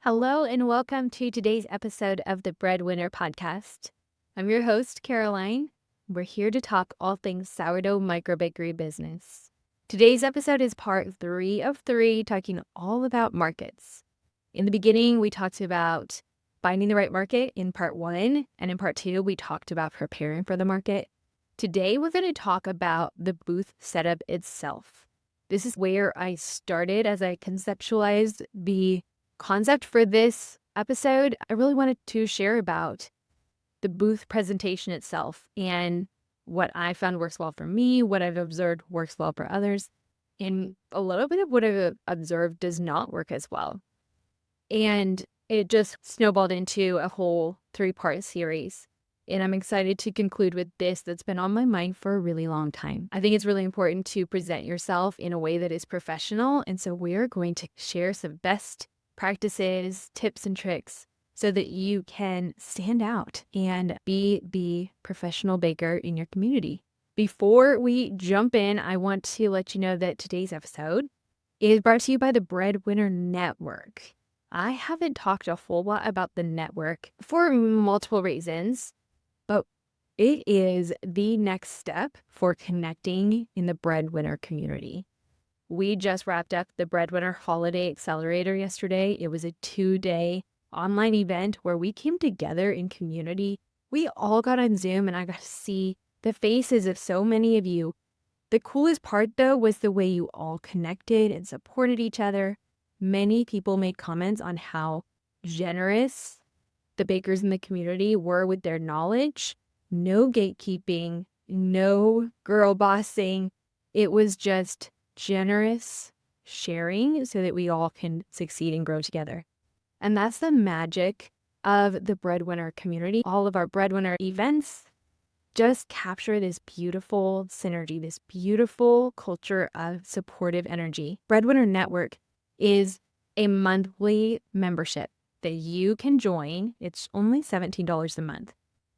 Hello and welcome to today's episode of the Breadwinner Podcast. I'm your host, Caroline. We're here to talk all things sourdough microbakery business. Today's episode is part 3 of 3, talking all about markets. In the beginning, we talked about finding the right market in part 1, and in part 2, we talked about preparing for the market. Today, we're going to talk about the booth setup itself. This is where I started as I conceptualized the concept for this episode. I really wanted to share about the booth presentation itself and what I found works well for me, what I've observed works well for others, and a little bit of what I've observed does not work as well. And it just snowballed into a whole 3-part series. And I'm excited to conclude with this that's been on my mind for a really long time. I think it's really important to present yourself in a way that is professional. And so we're going to share some best practices, tips, and tricks so that you can stand out and be the professional baker in your community. Before we jump in, I want to let you know that today's episode is brought to you by the Breadwinner Network. I haven't talked a whole lot about the network for multiple reasons, but it is the next step for connecting in the Breadwinner community. We just wrapped up the Breadwinner Holiday Accelerator yesterday. It was a 2-day online event where we came together in community. We all got on Zoom and I got to see the faces of so many of you. The coolest part, though, was the way you all connected and supported each other. Many people made comments on how generous the bakers in the community were with their knowledge. No gatekeeping, no girl bossing. It was just generous sharing so that we all can succeed and grow together. And that's the magic of the Breadwinner community. All of our Breadwinner events just capture this beautiful synergy, this beautiful culture of supportive energy. Breadwinner Network is a monthly membership that you can join. It's only $17 a month,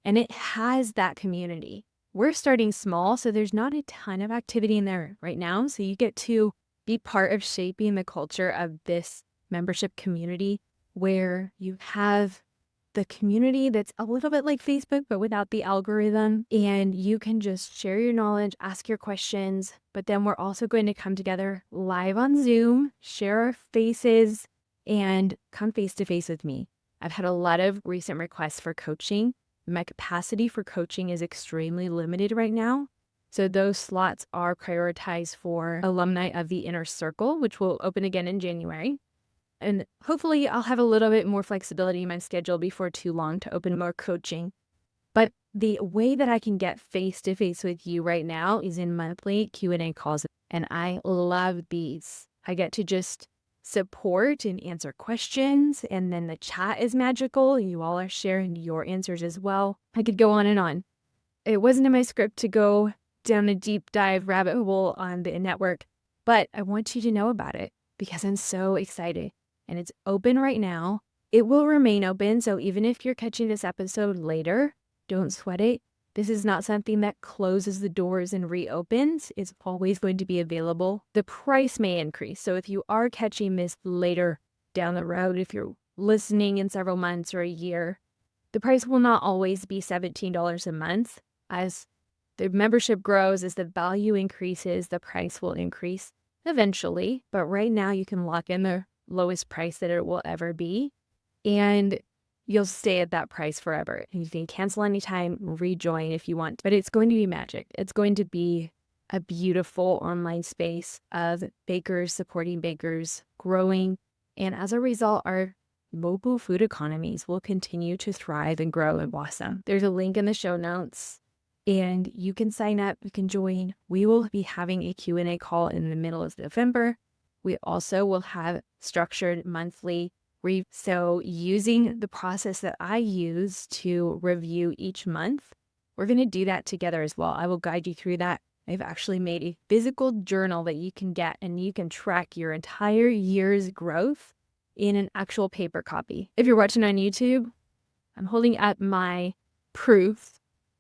and it has that community. We're starting small, so there's not a ton of activity in there right now. So you get to be part of shaping the culture of this membership community where you have the community that's a little bit like Facebook, but without the algorithm. And you can just share your knowledge, ask your questions. But then we're also going to come together live on Zoom, share our faces, and come face to face with me. I've had a lot of recent requests for coaching. My capacity for coaching is extremely limited right now. So those slots are prioritized for alumni of the Inner Circle, which will open again in January. And hopefully I'll have a little bit more flexibility in my schedule before too long to open more coaching. But the way that I can get face-to-face with you right now is in monthly Q&A calls. And I love these. I get to just support and answer questions, and then the chat is magical. You all are sharing your answers as well. I could go on and on. It wasn't in my script to go down a deep dive rabbit hole on the network, but I want you to know about it because I'm so excited. And it's open right now. It will remain open, so even if you're catching this episode later, don't sweat it. This is not something that closes the doors and reopens. It's always going to be available. The price may increase. So if you are catching this later down the road, if you're listening in several months or a year, the price will not always be $17 a month. As the membership grows, as the value increases, the price will increase eventually. But right now you can lock in the lowest price that it will ever be. And you'll stay at that price forever. You can cancel anytime, rejoin if you want, but it's going to be magic. It's going to be a beautiful online space of bakers supporting bakers, growing. And as a result, our local food economies will continue to thrive and grow and blossom. There's a link in the show notes and you can sign up, you can join. We will be having a Q&A call in the middle of November. We also will have structured monthly So using the process that I use to review each month, we're going to do that together as well. I will guide you through that. I've actually made a physical journal that you can get and you can track your entire year's growth in an actual paper copy. If you're watching on YouTube, I'm holding up my proof,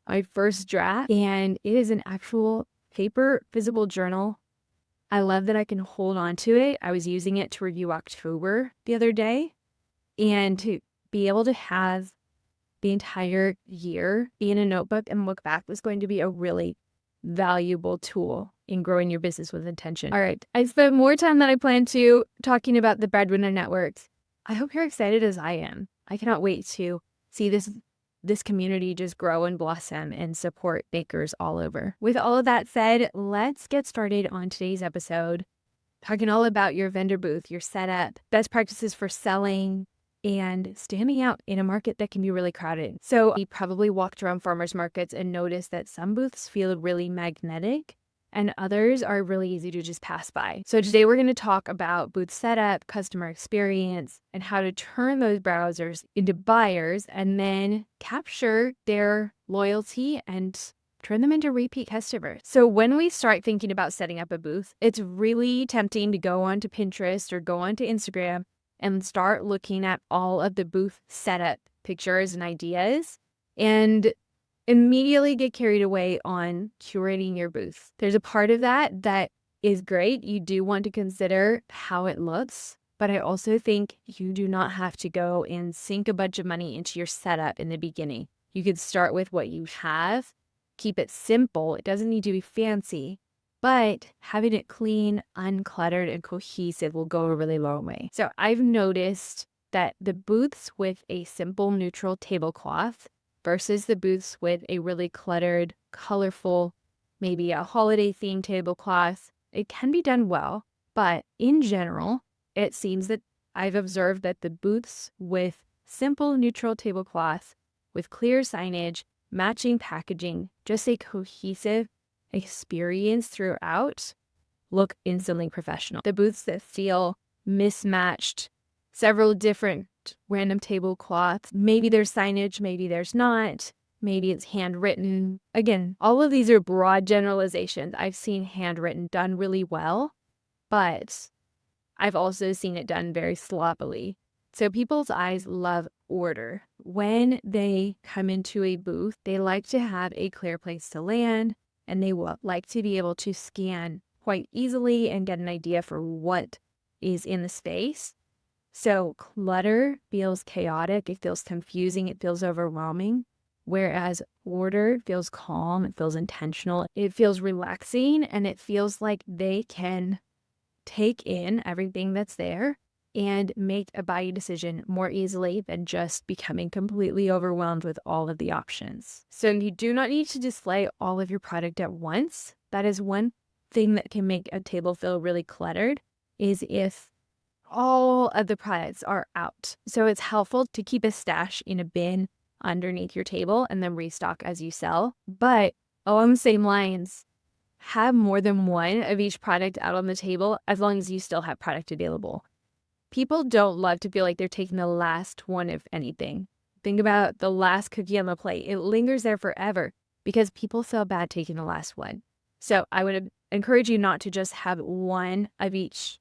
my first draft, and it is an actual paper physical journal. I love that I can hold on to it. I was using it to review October the other day, And to be able to have the entire year be in a notebook and look back was going to be a really valuable tool in growing your business with intention. All right, I spent more time than I planned to talking about the Breadwinner Networks. I hope you're excited as I am. I cannot wait to see this community just grow and blossom and support bakers all over. With all of that said, let's get started on today's episode, talking all about your vendor booth, your setup, best practices for selling, and standing out in a market that can be really crowded. So you probably walked around farmers markets and noticed that some booths feel really magnetic and others are really easy to just pass by. So today we're going to talk about booth setup, customer experience, and how to turn those browsers into buyers and then capture their loyalty and turn them into repeat customers. So when we start thinking about setting up a booth, it's really tempting to go onto Pinterest or go onto Instagram and start looking at all of the booth setup pictures and ideas and immediately get carried away on curating your booth. There's a part of that is great. You do want to consider how it looks, but I also think you do not have to go and sink a bunch of money into your setup in the beginning. You could start with what you have, keep it simple. It doesn't need to be fancy, but having it clean, uncluttered, and cohesive will go a really long way. So I've noticed that the booths with a simple neutral tablecloth versus the booths with a really cluttered, colorful, maybe a holiday themed tablecloth, it can be done well, but in general, it seems that I've observed that the booths with simple neutral tablecloth with clear signage, matching packaging, just a cohesive experience throughout, look instantly professional. The booths that feel mismatched, several different random tablecloths, maybe there's signage, maybe there's not, maybe it's handwritten. Again, all of these are broad generalizations. I've seen handwritten done really well, but I've also seen it done very sloppily. So people's eyes love order. When they come into a booth, they like to have a clear place to land, and they will like to be able to scan quite easily and get an idea for what is in the space. So clutter feels chaotic, it feels confusing, it feels overwhelming, whereas order feels calm, it feels intentional, it feels relaxing, and it feels like they can take in everything that's there and make a buying decision more easily than just becoming completely overwhelmed with all of the options. So you do not need to display all of your product at once. That is one thing that can make a table feel really cluttered, is if all of the products are out. So it's helpful to keep a stash in a bin underneath your table and then restock as you sell. But along the same lines, have more than one of each product out on the table as long as you still have product available. People don't love to feel like they're taking the last one of anything. Think about the last cookie on the plate. It lingers there forever because people feel bad taking the last one. So I would encourage you not to just have one of each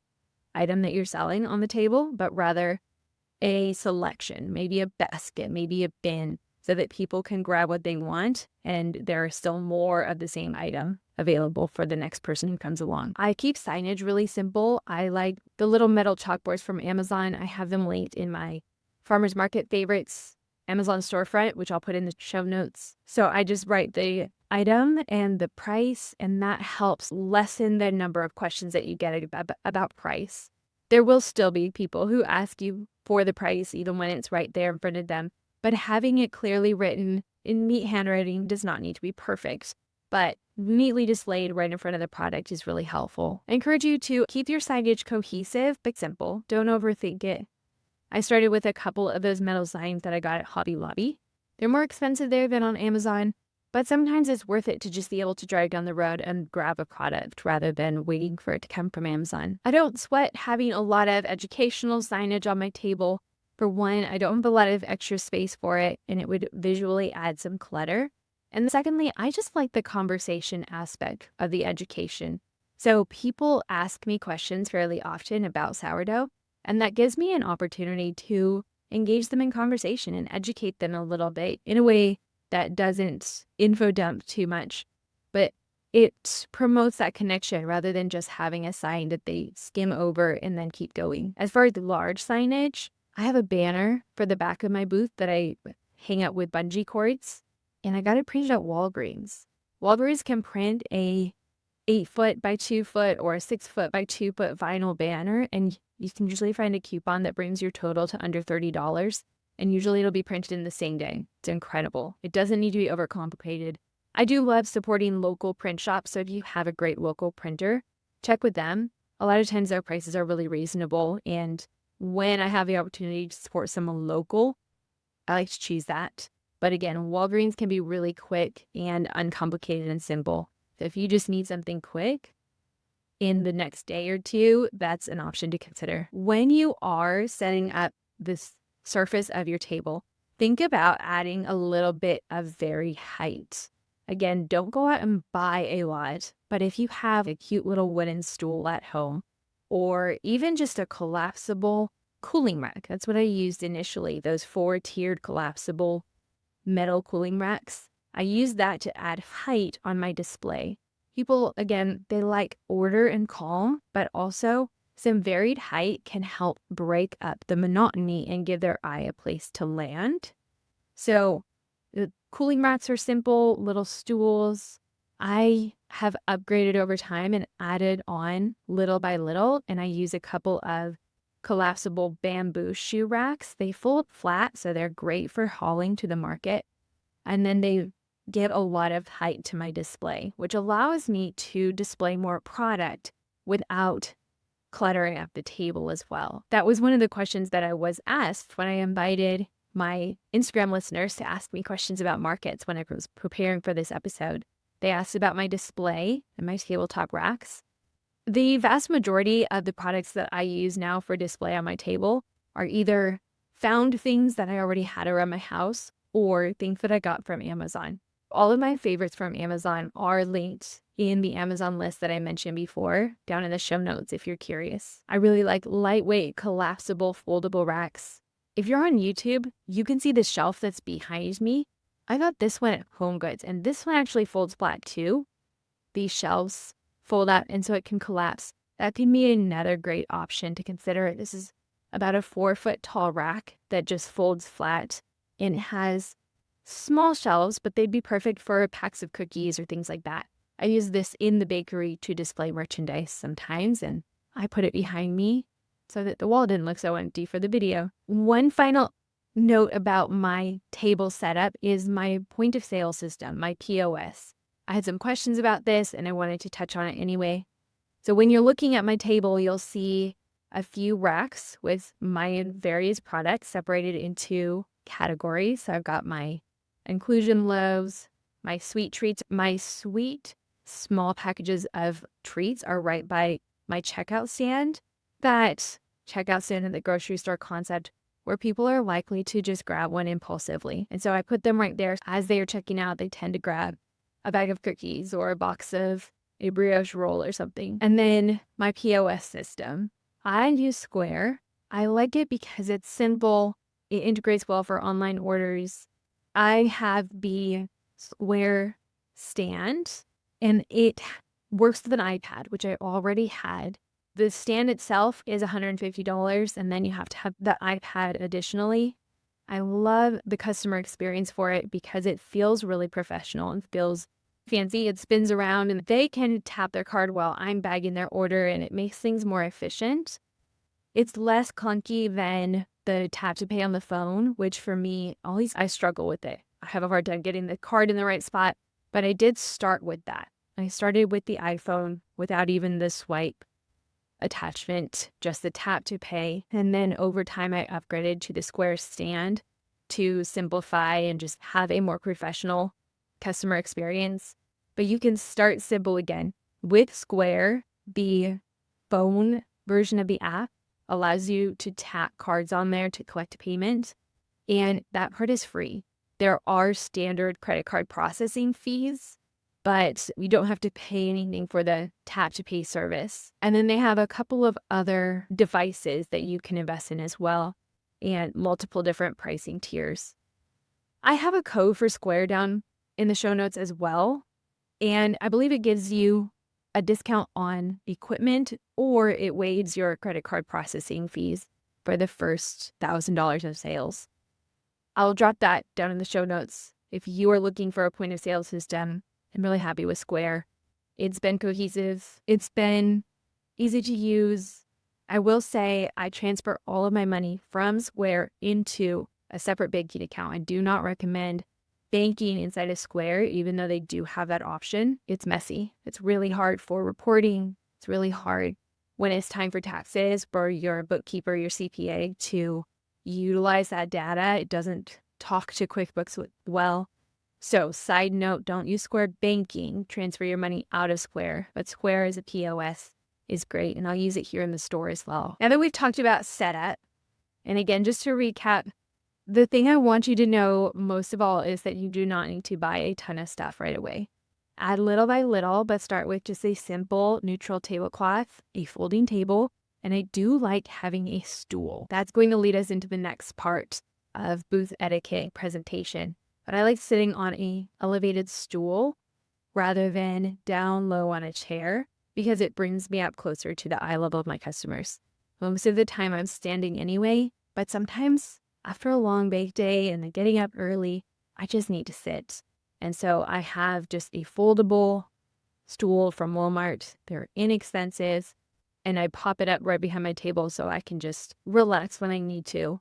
item that you're selling on the table, but rather a selection, maybe a basket, maybe a bin, so that people can grab what they want and there are still more of the same item available for the next person who comes along. I keep signage really simple. I like the little metal chalkboards from Amazon. I have them linked in my farmers market favorites Amazon storefront, which I'll put in the show notes. So I just write the item and the price, and that helps lessen the number of questions that you get about price. There will still be people who ask you for the price even when it's right there in front of them, but having it clearly written in neat handwriting does not need to be perfect, but neatly displayed right in front of the product is really helpful. I encourage you to keep your signage cohesive but simple. Don't overthink it. I started with a couple of those metal signs that I got at Hobby Lobby. They're more expensive there than on Amazon, but sometimes it's worth it to just be able to drive down the road and grab a product rather than waiting for it to come from Amazon. I don't sweat having a lot of educational signage on my table. For one, I don't have a lot of extra space for it, and it would visually add some clutter. And secondly, I just like the conversation aspect of the education. So people ask me questions fairly often about sourdough, and that gives me an opportunity to engage them in conversation and educate them a little bit in a way that doesn't info dump too much, but it promotes that connection rather than just having a sign that they skim over and then keep going. As far as the large signage, I have a banner for the back of my booth that I hang up with bungee cords, and I got it printed at Walgreens. Walgreens can print a 8-foot by 2-foot or a 6-foot by 2-foot vinyl banner, and you can usually find a coupon that brings your total to under $30, and usually it'll be printed in the same day. It's incredible. It doesn't need to be overcomplicated. I do love supporting local print shops, so if you have a great local printer, check with them. A lot of times their prices are really reasonable, and when I have the opportunity to support someone local, I like to choose that. But again, Walgreens can be really quick and uncomplicated and simple. So if you just need something quick in the next day or two, that's an option to consider. When you are setting up this surface of your table, think about adding a little bit of very height. Again, don't go out and buy a lot, but if you have a cute little wooden stool at home, or even just a collapsible cooling rack, that's what I used initially, those 4-tiered collapsible metal cooling racks. I use that to add height on my display. People, again, they like order and calm, but also some varied height can help break up the monotony and give their eye a place to land. So the cooling racks are simple, little stools. I have upgraded over time and added on little by little, and I use a couple of collapsible bamboo shoe racks. They fold flat, so they're great for hauling to the market. And then they give a lot of height to my display, which allows me to display more product without cluttering up the table as well. That was one of the questions that I was asked when I invited my Instagram listeners to ask me questions about markets when I was preparing for this episode. They asked about my display and my tabletop racks. The vast majority of the products that I use now for display on my table are either found things that I already had around my house or things that I got from Amazon. All of my favorites from Amazon are linked in the Amazon list that I mentioned before, down in the show notes if you're curious. I really like lightweight, collapsible, foldable racks. If you're on YouTube, you can see the shelf that's behind me. I got this one at HomeGoods, and this one actually folds flat too. These shelves fold out, and so it can collapse. That can be another great option to consider. This is about a 4-foot tall rack that just folds flat, and it has small shelves, but they'd be perfect for packs of cookies or things like that. I use this in the bakery to display merchandise sometimes, and I put it behind me so that the wall didn't look so empty for the video. One final note about my table setup is my point of sale system, my POS. I had some questions about this and I wanted to touch on it anyway. So when you're looking at my table, you'll see a few racks with my various products separated into categories. So I've got my inclusion loaves, my sweet treats. My sweet small packages of treats are right by my checkout stand. That checkout stand in the grocery store concept where people are likely to just grab one impulsively. And so I put them right there. As they are checking out, they tend to grab a bag of cookies or a box of a brioche roll or something. And then my POS system. I use Square. I like it because it's simple. It integrates well for online orders. I have the Square stand, and it works with an iPad, which I already had. The stand itself is $150, and then you have to have the iPad additionally. I love the customer experience for it because it feels really professional and feels fancy. It spins around, and they can tap their card while I'm bagging their order, and it makes things more efficient. It's less clunky than the tap to pay on the phone, which for me, always I struggle with it. I have a hard time getting the card in the right spot, but I did start with that. I started with the iPhone without even the swipe attachment, just the tap to pay. And then over time, I upgraded to the Square stand to simplify and just have a more professional customer experience. But you can start simple again. With Square, the phone version of the app allows you to tap cards on there to collect payment, and that part is free. There are standard credit card processing fees, but you don't have to pay anything for the tap to pay service. And then they have a couple of other devices that you can invest in as well, and multiple different pricing tiers. I have a code for Square down in the show notes as well, and I believe it gives you a discount on equipment, or it waives your credit card processing fees for the first $1,000 of sales. I'll drop that down in the show notes. If you are looking for a point of sale system, I'm really happy with Square. It's been cohesive. It's been easy to use. I will say I transfer all of my money from Square into a separate banking account. I do not recommend banking inside of Square, even though they do have that option. It's messy. It's really hard for reporting. It's really hard when it's time for taxes for your bookkeeper, your CPA to utilize that data. It doesn't talk to QuickBooks well. So side note, don't use Square banking. Transfer your money out of Square. But Square as a POS is great, and I'll use it here in the store as well. Now that we've talked about setup, and again, just to recap, the thing I want you to know most of all is that you do not need to buy a ton of stuff right away. Add little by little, but start with just a simple neutral tablecloth, a folding table, and I do like having a stool. That's going to lead us into the next part of booth etiquette presentation. But I like sitting on an elevated stool rather than down low on a chair because it brings me up closer to the eye level of my customers. Most of the time I'm standing anyway, but sometimes after a long bake day and getting up early, I just need to sit. And so I have just a foldable stool from Walmart. They're inexpensive, and I pop it up right behind my table so I can just relax when I need to,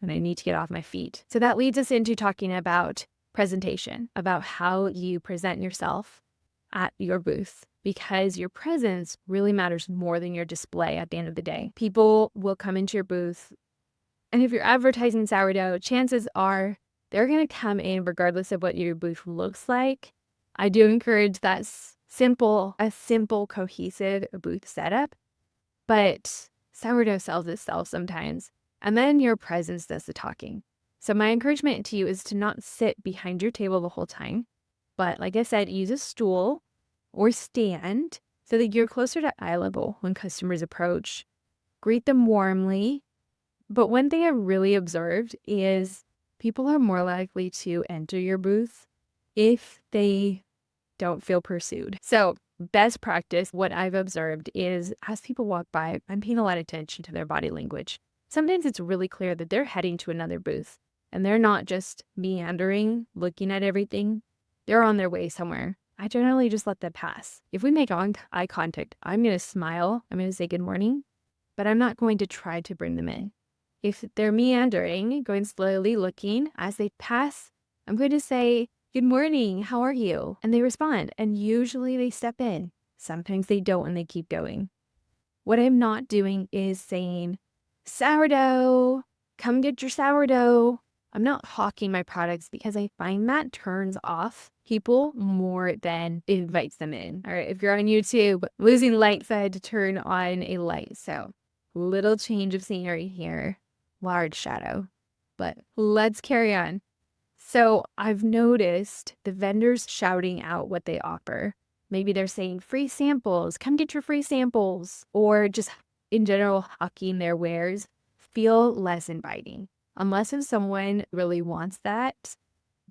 and I need to get off my feet. So that leads us into talking about presentation, about how you present yourself at your booth, because your presence really matters more than your display at the end of the day. People will come into your booth, and if you're advertising sourdough, chances are they're going to come in regardless of what your booth looks like. I do encourage that simple, cohesive booth setup, but sourdough sells itself sometimes, and then your presence does the talking. So my encouragement to you is to not sit behind your table the whole time, but like I said, use a stool or stand so that you're closer to eye level when customers approach. Greet them warmly. But one thing I've really observed is people are more likely to enter your booth if they don't feel pursued. So best practice, what I've observed is as people walk by, I'm paying a lot of attention to their body language. Sometimes it's really clear that they're heading to another booth and they're not just meandering, looking at everything. They're on their way somewhere. I generally just let them pass. If we make eye contact, I'm going to smile. I'm going to say good morning, but I'm not going to try to bring them in. If they're meandering, going slowly, looking, as they pass, I'm going to say, good morning, how are you? And they respond, and usually they step in. Sometimes they don't, and they keep going. What I'm not doing is saying, sourdough, come get your sourdough. I'm not hawking my products because I find that turns off people more than it invites them in. All right, if you're on YouTube, losing light, so I had to turn on a light. So little change of scenery here. Large shadow, but let's carry on. So I've noticed the vendors shouting out what they offer. Maybe they're saying free samples, come get your free samples, or just in general hawking their wares feel less inviting. Unless if someone really wants that,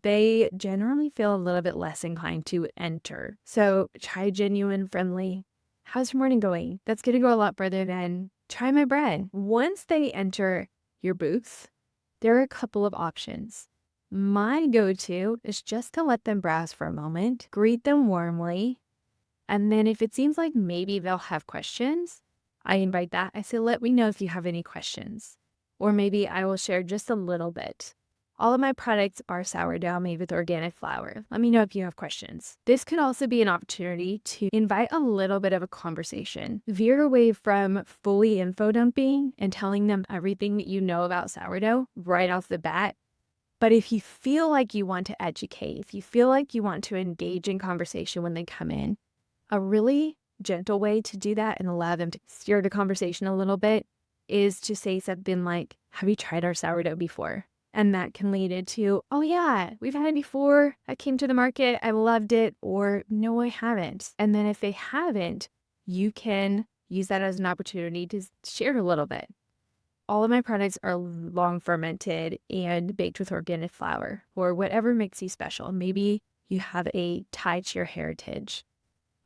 they generally feel a little bit less inclined to enter. So try genuine, friendly. How's your morning going? That's going to go a lot further than try my bread. Once they enter your booth, there are a couple of options. My go-to is just to let them browse for a moment, greet them warmly, and then if it seems like maybe they'll have questions, I invite that. I say, let me know if you have any questions, or maybe I will share just a little bit. All of my products are sourdough made with organic flour. Let me know if you have questions. This could also be an opportunity to invite a little bit of a conversation. Veer away from fully info dumping and telling them everything that you know about sourdough right off the bat. But if you feel like you want to educate, if you feel like you want to engage in conversation when they come in, a really gentle way to do that and allow them to steer the conversation a little bit is to say something like, have you tried our sourdough before? And that can lead into, oh yeah, we've had it before. I came to the market. I loved it. Or no, I haven't. And then if they haven't, you can use that as an opportunity to share a little bit. All of my products are long fermented and baked with organic flour or whatever makes you special. Maybe you have a tie to your heritage.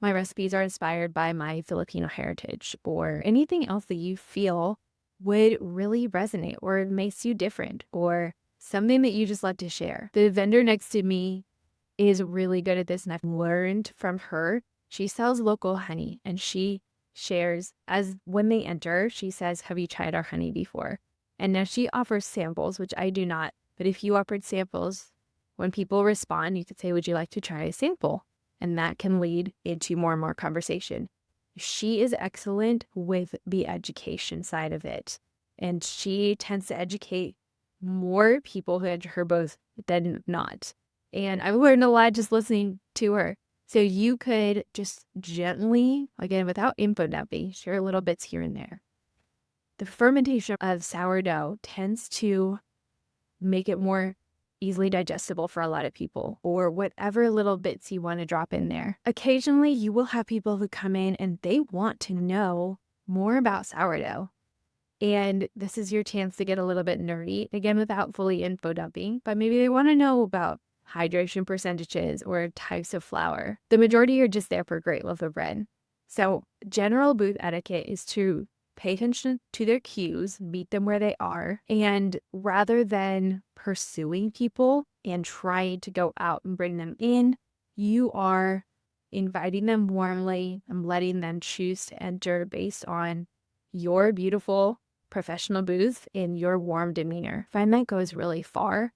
My recipes are inspired by my Filipino heritage or anything else that you feel would really resonate, or it makes you different, or something that you just love to share. The vendor next to me is really good at this, and I've learned from her. She sells local honey, and she shares, as when they enter, she says, "Have you tried our honey before?" And now she offers samples, which I do not. But if you offered samples, when people respond, you could say, "Would you like to try a sample?" And that can lead into more and more conversation. She is excellent with the education side of it. And she tends to educate more people who enter her booth than not. And I've learned a lot just listening to her. So you could just gently, again, without info dumping, share little bits here and there. The fermentation of sourdough tends to make it more easily digestible for a lot of people, or whatever little bits you want to drop in there. Occasionally, you will have people who come in and they want to know more about sourdough. And this is your chance to get a little bit nerdy, again, without fully info dumping, but maybe they want to know about hydration percentages or types of flour. The majority are just there for a great loaf of bread. So general booth etiquette is to pay attention to their cues, meet them where they are, and rather than pursuing people and trying to go out and bring them in, you are inviting them warmly and letting them choose to enter based on your beautiful professional booth and your warm demeanor. I find that goes really far.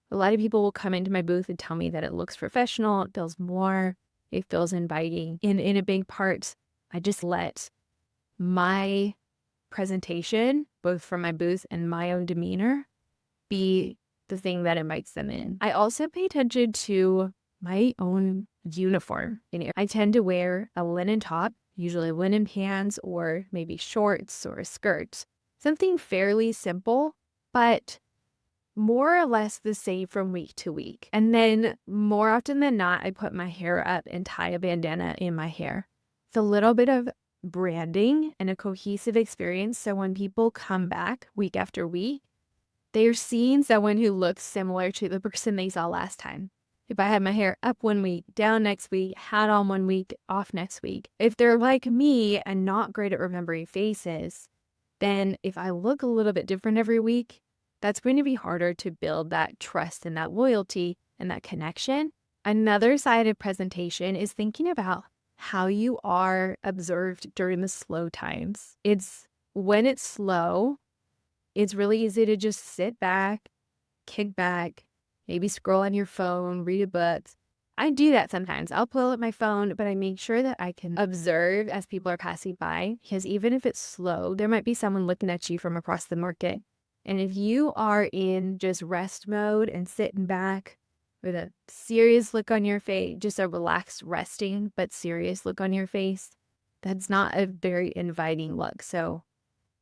A lot of people will come into my booth and tell me that it looks professional, it feels warm, it feels inviting. And in a big part, I just let my presentation, both from my booth and my own demeanor, be the thing that invites them in. I also pay attention to my own uniform. I tend to wear a linen top, usually linen pants or maybe shorts or a skirt. Something fairly simple, but more or less the same from week to week. And then more often than not, I put my hair up and tie a bandana in my hair. It's a little bit of branding and a cohesive experience. So when people come back week after week, they're seeing someone who looks similar to the person they saw last time. If I had my hair up one week, down next week, hat on one week, off next week, if they're like me and not great at remembering faces, then if I look a little bit different every week, that's going to be harder to build that trust and that loyalty and that connection. Another side of presentation is thinking about how you are observed during the slow times. When it's slow, it's really easy to just sit back, kick back, maybe scroll on your phone, read a book. I do that sometimes. I'll pull up my phone, but I make sure that I can observe as people are passing by, because even if it's slow, there might be someone looking at you from across the market. And if you are in just rest mode and sitting back with a serious look on your face, just a relaxed, resting, but serious look on your face, that's not a very inviting look. So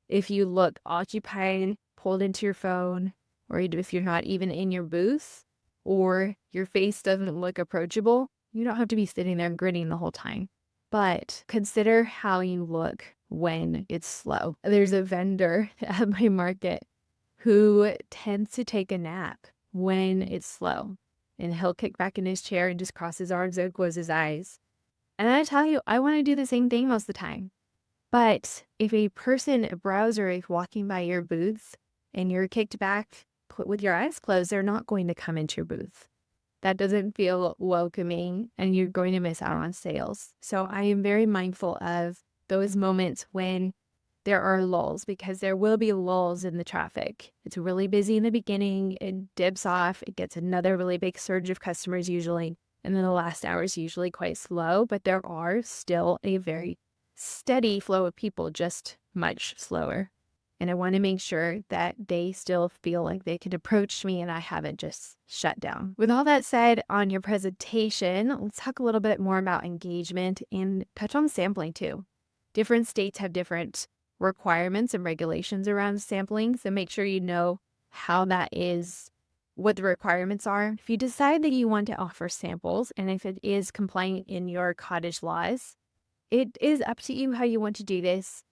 if you look occupied, pulled into your phone, or if you're not even in your booth, or your face doesn't look approachable, you don't have to be sitting there grinning the whole time. But consider how you look when it's slow. There's a vendor at my market who tends to take a nap when it's slow. And he'll kick back in his chair and just cross his arms and close his eyes. And I tell you, I want to do the same thing most of the time. But if a browser is walking by your booth and you're kicked back with your eyes closed, they're not going to come into your booth. That doesn't feel welcoming and you're going to miss out on sales. So I am very mindful of those moments when there are lulls, because there will be lulls in the traffic. It's really busy in the beginning, it dips off, it gets another really big surge of customers usually, and then the last hour is usually quite slow, but there are still a very steady flow of people, just much slower. And I want to make sure that they still feel like they can approach me and I haven't just shut down. With all that said, on your presentation, let's talk a little bit more about engagement and touch on sampling too. Different states have different requirements and regulations around sampling, so make sure you know how that is, what the requirements are. If you decide that you want to offer samples, and if it is compliant in your cottage laws, it is up to you how you want to do this.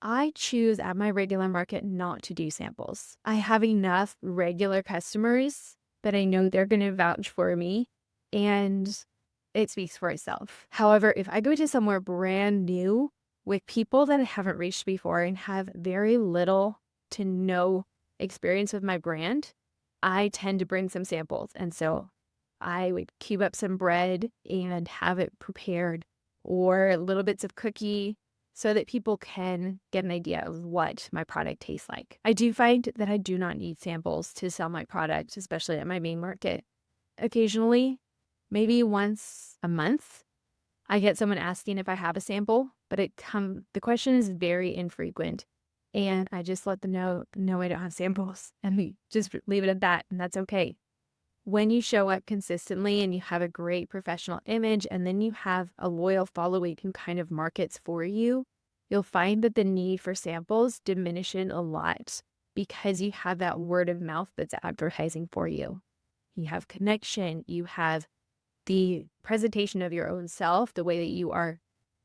I choose at my regular market not to do samples. I have enough regular customers that I know they're going to vouch for me, and it speaks for itself. However, if I go to somewhere brand new with people that I haven't reached before and have very little to no experience with my brand, I tend to bring some samples. And so I would cube up some bread and have it prepared, or little bits of cookie, so that people can get an idea of what my product tastes like. I do find that I do not need samples to sell my product, especially at my main market. Occasionally, maybe once a month, I get someone asking if I have a sample, but the question is very infrequent. And I just let them know, no, I don't have samples. And we just leave it at that. And that's okay. When you show up consistently and you have a great professional image, and then you have a loyal following who kind of markets for you, you'll find that the need for samples diminishes a lot because you have that word of mouth that's advertising for you. You have connection, you have the presentation of your own self, the way that you are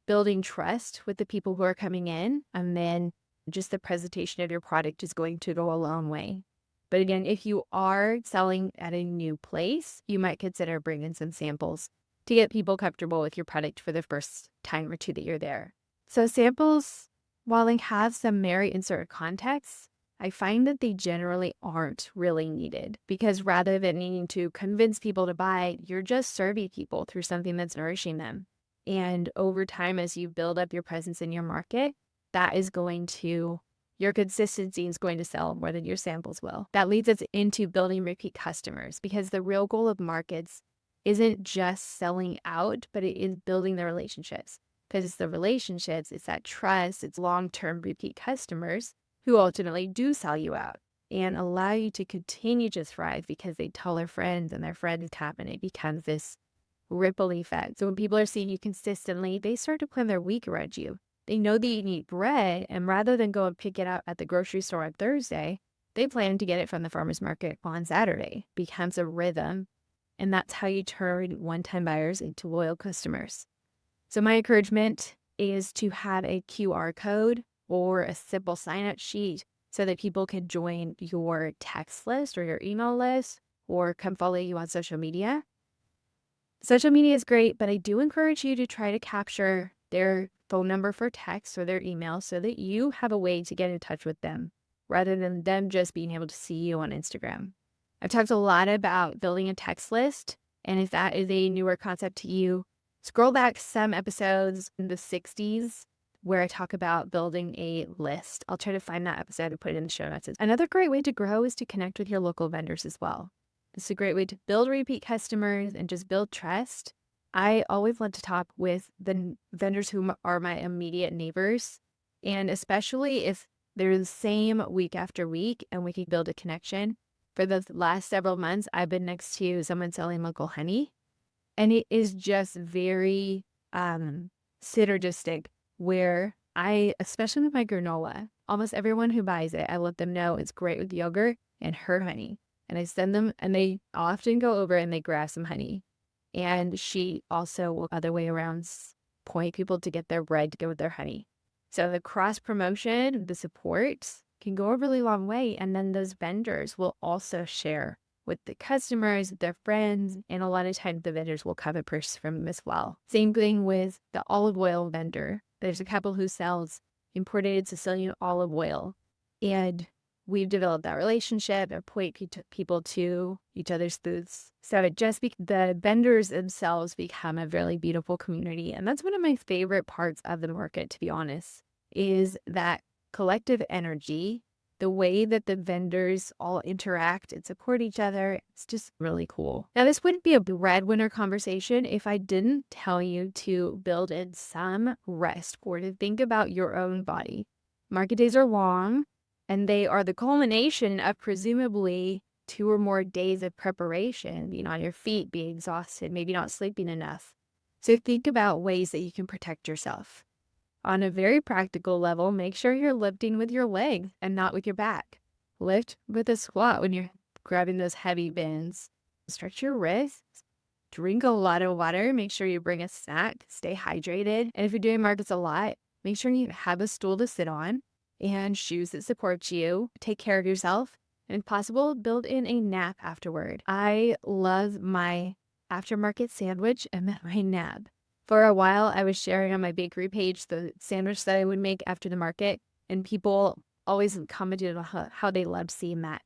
building trust with the people who are coming in, and then just the presentation of your product is going to go a long way. But again, if you are selling at a new place, you might consider bringing some samples to get people comfortable with your product for the first time or two that you're there. So samples, while they have some merit in certain contexts, I find that they generally aren't really needed, because rather than needing to convince people to buy, you're just serving people through something that's nourishing them. And over time, as you build up your presence in your market, your consistency is going to sell more than your samples will. That leads us into building repeat customers, because the real goal of markets isn't just selling out, but it is building the relationships. Because it's the relationships, it's that trust, it's long-term repeat customers who ultimately do sell you out and allow you to continue to thrive, because they tell their friends and their friends tap, and it becomes this ripple effect. So when people are seeing you consistently, they start to plan their week around you. They know that you need bread, and rather than go and pick it out at the grocery store on Thursday, they plan to get it from the farmer's market on Saturday. It becomes a rhythm, and that's how you turn one-time buyers into loyal customers. So my encouragement is to have a QR code or a simple sign-up sheet so that people can join your text list or your email list or come follow you on social media. Social media is great, but I do encourage you to try to capture their phone number for text or their email so that you have a way to get in touch with them rather than them just being able to see you on Instagram. I've talked a lot about building a text list, and if that is a newer concept to you, scroll back some episodes in the 60s where I talk about building a list. I'll try to find that episode and put it in the show notes. Another great way to grow is to connect with your local vendors as well. It's a great way to build repeat customers and just build trust. I always love to talk with the vendors who are my immediate neighbors, and especially if they're the same week after week and we can build a connection. For the last several months, I've been next to someone selling local honey, and it is just very synergistic, where especially with my granola, almost everyone who buys it, I let them know it's great with yogurt and her honey. And I send them, and they often go over and they grab some honey. And she also will other way around point people to get their bread to go with their honey. So the cross promotion, the support can go a really long way. And then those vendors will also share with the customers, their friends, and a lot of times the vendors will cover purchase from them as well. Same thing with the olive oil vendor. There's a couple who sells imported Sicilian olive oil, and we've developed that relationship and point people to each other's booths. So the vendors themselves become a really beautiful community. And that's one of my favorite parts of the market, to be honest, is that collective energy, the way that the vendors all interact and support each other. It's just really cool. Now, this wouldn't be a breadwinner conversation if I didn't tell you to build in some rest or to think about your own body. Market days are long, and they are the culmination of presumably 2 or more days of preparation, being on your feet, being exhausted, maybe not sleeping enough. So think about ways that you can protect yourself. On a very practical level, make sure you're lifting with your legs and not with your back. Lift with a squat when you're grabbing those heavy bins. Stretch your wrists. Drink a lot of water. Make sure you bring a snack. Stay hydrated. And if you're doing markets a lot, make sure you have a stool to sit on and shoes that support you. Take care of yourself, and if possible, build in a nap afterward. I love my aftermarket sandwich and then my nap. For a while, I was sharing on my bakery page the sandwich that I would make after the market, and people always commented on how they loved seeing that.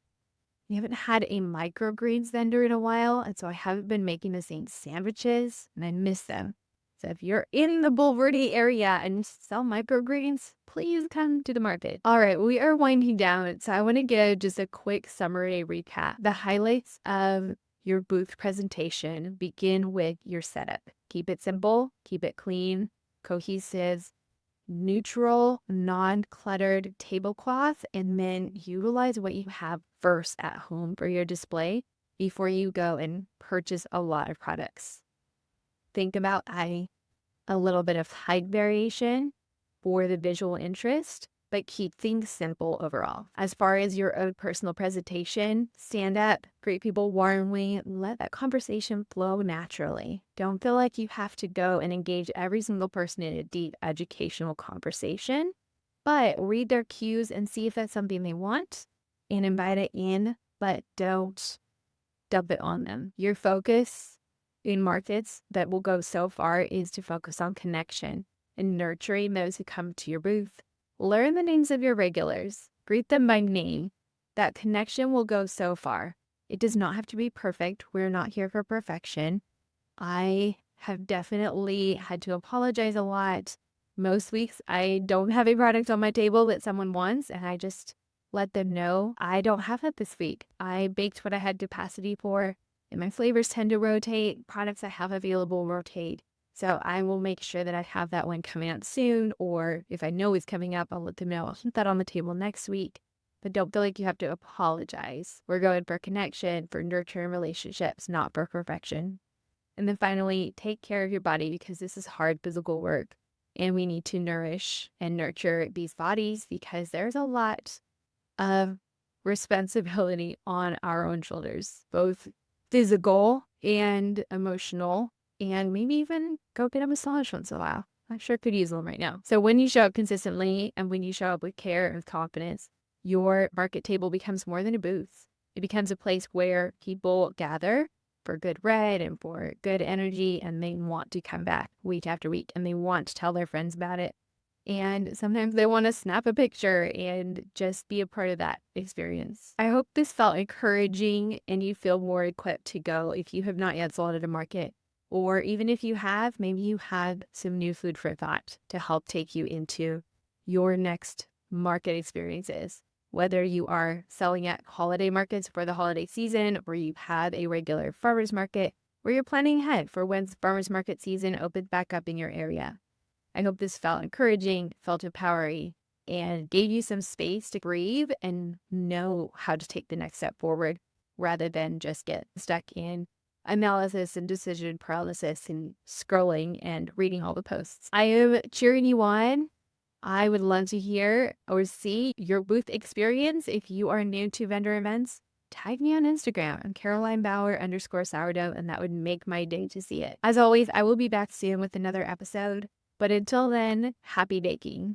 We haven't had a microgreens vendor in a while, and so I haven't been making the same sandwiches, and I miss them. So if you're in the Bulverde area and you sell microgreens, please come to the market. All right, we are winding down, so I want to give just a quick summary recap. The highlights of your booth presentation begin with your setup. Keep it simple, keep it clean, cohesive, neutral, non-cluttered tablecloth, and then utilize what you have first at home for your display before you go and purchase a lot of products. Think about adding a little bit of height variation for the visual interest, but keep things simple overall. As far as your own personal presentation, stand up, greet people warmly, let that conversation flow naturally. Don't feel like you have to go and engage every single person in a deep educational conversation, but read their cues and see if that's something they want and invite it in, but don't dump it on them. Your focus in markets that will go so far is to focus on connection and nurturing those who come to your booth. Learn the names of your regulars. Greet them by name. That connection will go so far. It does not have to be perfect. We're not here for perfection. I have definitely had to apologize a lot. Most weeks, I don't have a product on my table that someone wants, and I just let them know I don't have it this week. I baked what I had capacity for, and my flavors tend to rotate. Products I have available rotate. So I will make sure that I have that one coming out soon, or if I know it's coming up, I'll let them know. I'll put that on the table next week. But don't feel like you have to apologize. We're going for connection, for nurturing relationships, not for perfection. And then finally, take care of your body because this is hard physical work. And we need to nourish and nurture these bodies because there's a lot of responsibility on our own shoulders, both physical and emotional. And maybe even go get a massage once in a while. I sure could use one right now. So when you show up consistently and when you show up with care and with confidence, your market table becomes more than a booth. It becomes a place where people gather for good bread and for good energy, and they want to come back week after week, and they want to tell their friends about it. And sometimes they want to snap a picture and just be a part of that experience. I hope this felt encouraging and you feel more equipped to go if you have not yet sold at a market. Or even if you have, maybe you have some new food for thought to help take you into your next market experiences. Whether you are selling at holiday markets for the holiday season, or you have a regular farmer's market, or you're planning ahead for when farmer's market season opens back up in your area. I hope this felt encouraging, felt empowering, and gave you some space to breathe and know how to take the next step forward rather than just get stuck in analysis and decision paralysis and scrolling and reading all the posts. I am cheering you on. I would love to hear or see your booth experience. If you are new to vendor events, tag me on Instagram. I'm CarolineBauer_sourdough, and that would make my day to see it. As always, I will be back soon with another episode. But until then, happy baking.